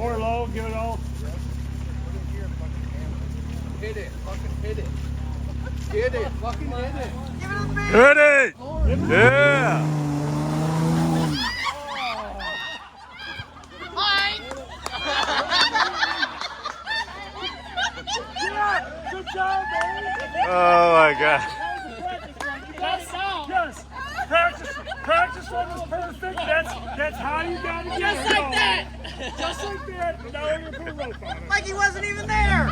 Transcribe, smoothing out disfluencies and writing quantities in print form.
More low, give it all. Hit it, fucking hit it. Hit it, fucking hit it. Give it a big. Hit it! Yeah! Yeah, good job, baby. Oh my God. Yes, practice one was perfect. That's how you gotta get it. Just like that. Just like that. Now we're gonna put a rope on it. Like he wasn't even there.